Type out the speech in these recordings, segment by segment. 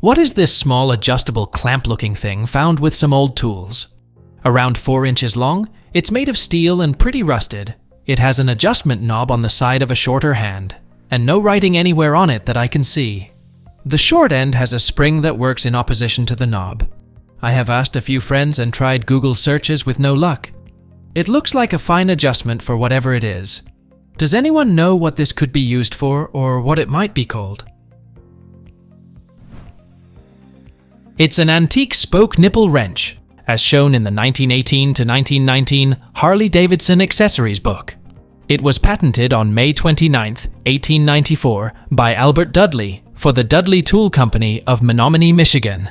What is this small adjustable clamp-looking thing found with some old tools? Around 4 inches long, it's made of steel and pretty rusted. It has an adjustment knob on the side of a shorter hand, and no writing anywhere on it that I can see. The short end has a spring that works in opposition to the knob. I have asked a few friends and tried Google searches with no luck. It looks like a fine adjustment for whatever it is. Does anyone know what this could be used for, or what it might be called? It's an antique spoke nipple wrench, as shown in the 1918 to 1919 Harley-Davidson accessories book. It was patented on May 29, 1894 by Albert Dudley for the Dudley Tool Company of Menominee, Michigan.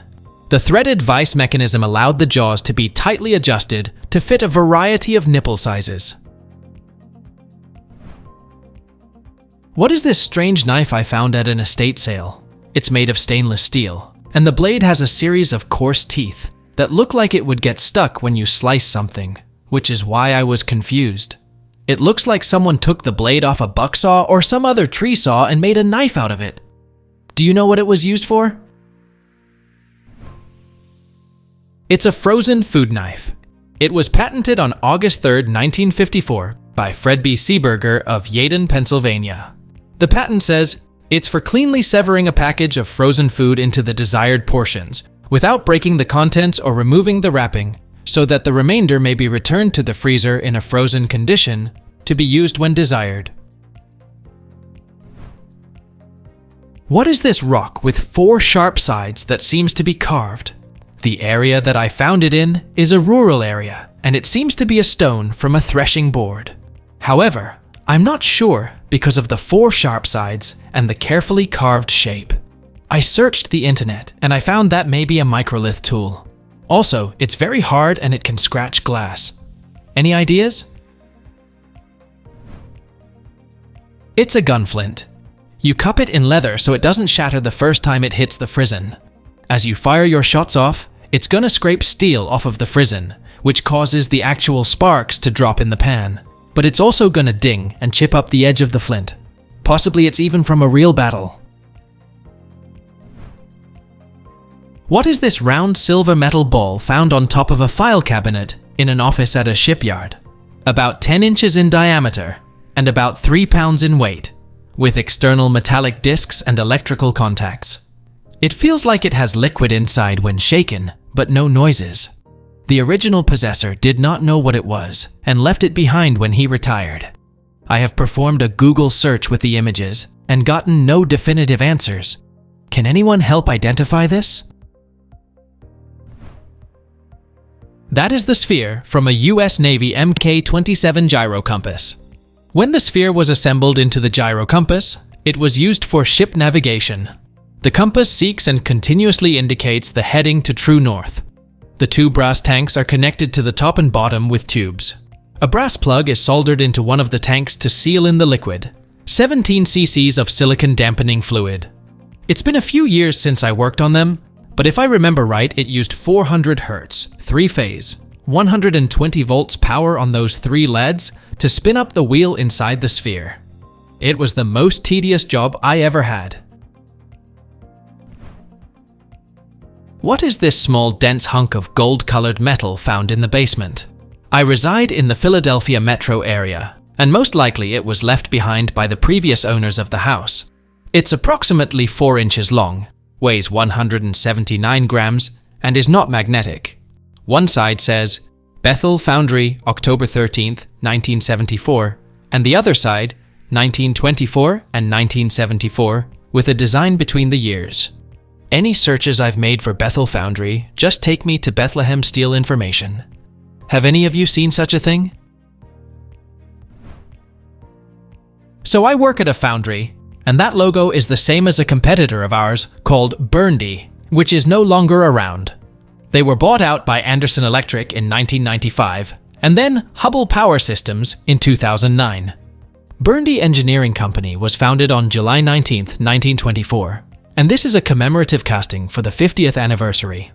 The threaded vise mechanism allowed the jaws to be tightly adjusted to fit a variety of nipple sizes. What is this strange knife I found at an estate sale? It's made of stainless steel, and the blade has a series of coarse teeth that look like it would get stuck when you slice something, which is why I was confused. It looks like someone took the blade off a bucksaw or some other tree saw and made a knife out of it. Do you know what it was used for? It's a frozen food knife. It was patented on August 3, 1954 by Fred B. Seeberger of Yeadon, Pennsylvania. The patent says, it's for cleanly severing a package of frozen food into the desired portions, without breaking the contents or removing the wrapping, so that the remainder may be returned to the freezer in a frozen condition to be used when desired. What is this rock with 4 sharp sides that seems to be carved? The area that I found it in is a rural area, and it seems to be a stone from a threshing board. However, I'm not sure because of the 4 sharp sides and the carefully carved shape. I searched the internet and I found that may be a microlith tool. Also, it's very hard and it can scratch glass. Any ideas? It's a gunflint. You cup it in leather so it doesn't shatter the first time it hits the frizzen. As you fire your shots off, it's gonna scrape steel off of the frizzen, which causes the actual sparks to drop in the pan. But it's also gonna ding and chip up the edge of the flint. Possibly it's even from a real battle. What is this round silver metal ball found on top of a file cabinet in an office at a shipyard? About 10 inches in diameter and about 3 pounds in weight, with external metallic discs and electrical contacts. It feels like it has liquid inside when shaken, but no noises. The original possessor did not know what it was and left it behind when he retired. I have performed a Google search with the images and gotten no definitive answers. Can anyone help identify this? That is the sphere from a US Navy Mk-27 gyro compass. When the sphere was assembled into the gyro compass, it was used for ship navigation. The compass seeks and continuously indicates the heading to true north. The 2 brass tanks are connected to the top and bottom with tubes. A brass plug is soldered into one of the tanks to seal in the liquid, 17 cc's of silicon dampening fluid. It's been a few years since I worked on them, but if I remember right, it used 400 Hz, 3-phase, 120 volts power on those 3 LEDs to spin up the wheel inside the sphere. It was the most tedious job I ever had. What is this small dense hunk of gold-colored metal found in the basement? I reside in the Philadelphia metro area, and most likely it was left behind by the previous owners of the house. It's approximately 4 inches long, weighs 179 grams, and is not magnetic. One side says, Bethel Foundry, October 13th, 1974, and the other side, 1924 and 1974, with a design between the years. Any searches I've made for Bethel Foundry just take me to Bethlehem Steel information. Have any of you seen such a thing? So I work at a foundry, and that logo is the same as a competitor of ours called Burndy, which is no longer around. They were bought out by Anderson Electric in 1995, and then Hubbell Power Systems in 2009. Burndy Engineering Company was founded on July 19, 1924. And this is a commemorative casting for the 50th anniversary.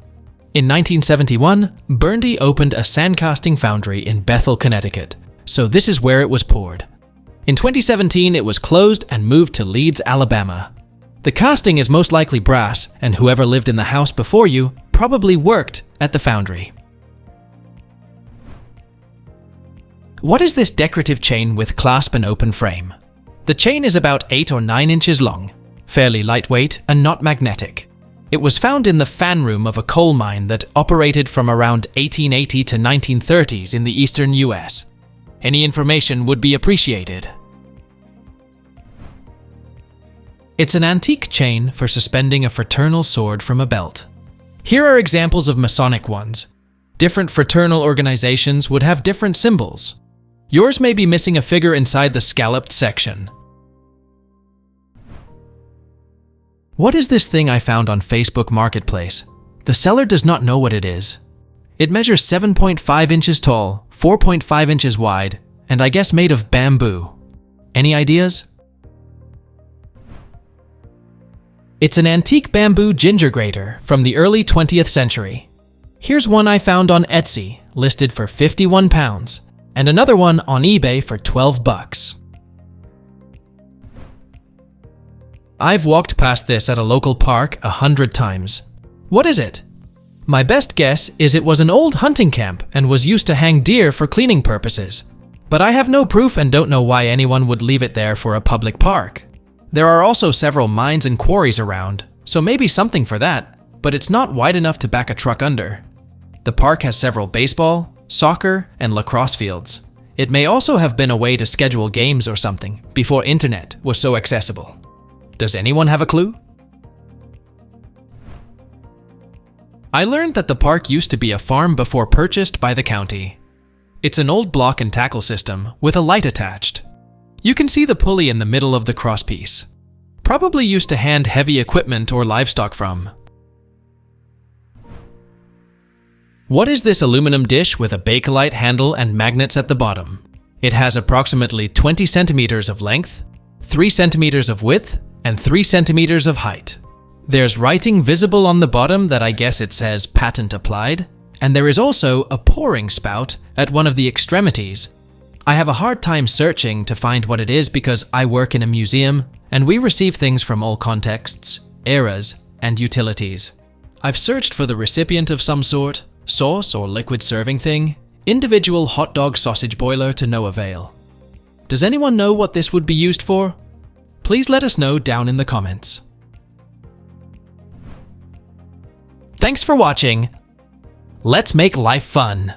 In 1971, Burndy opened a sandcasting foundry in Bethel, Connecticut, so this is where it was poured. In 2017, it was closed and moved to Leeds, Alabama. The casting is most likely brass, and whoever lived in the house before you probably worked at the foundry. What is this decorative chain with clasp and open frame? The chain is about 8 or 9 inches long, fairly lightweight and not magnetic. It was found in the fan room of a coal mine that operated from around 1880 to 1930s in the eastern US. Any information would be appreciated. It's an antique chain for suspending a fraternal sword from a belt. Here are examples of Masonic ones. Different fraternal organizations would have different symbols. Yours may be missing a figure inside the scalloped section. What is this thing I found on Facebook Marketplace? The seller does not know what it is. It measures 7.5 inches tall, 4.5 inches wide, and I guess made of bamboo. Any ideas? It's an antique bamboo ginger grater from the early 20th century. Here's one I found on Etsy, listed for £51, and another one on eBay for $12. I've walked past this at a local park 100 times. What is it? My best guess is it was an old hunting camp and was used to hang deer for cleaning purposes. But I have no proof and don't know why anyone would leave it there for a public park. There are also several mines and quarries around, so maybe something for that, but it's not wide enough to back a truck under. The park has several baseball, soccer, and lacrosse fields. It may also have been a way to schedule games or something before internet was so accessible. Does anyone have a clue? I learned that the park used to be a farm before purchased by the county. It's an old block and tackle system with a light attached. You can see the pulley in the middle of the crosspiece. Probably used to hand heavy equipment or livestock from. What is this aluminum dish with a Bakelite handle and magnets at the bottom? It has approximately 20 centimeters of length, 3 centimeters of width, and 3 centimeters of height. There's writing visible on the bottom that I guess it says patent applied, and there is also a pouring spout at one of the extremities. I have a hard time searching to find what it is because I work in a museum and we receive things from all contexts, eras, and utilities. I've searched for the recipient of some sort, sauce or liquid serving thing, individual hot dog sausage boiler to no avail. Does anyone know what this would be used for? Please let us know down in the comments. Thanks for watching. Let's make life fun.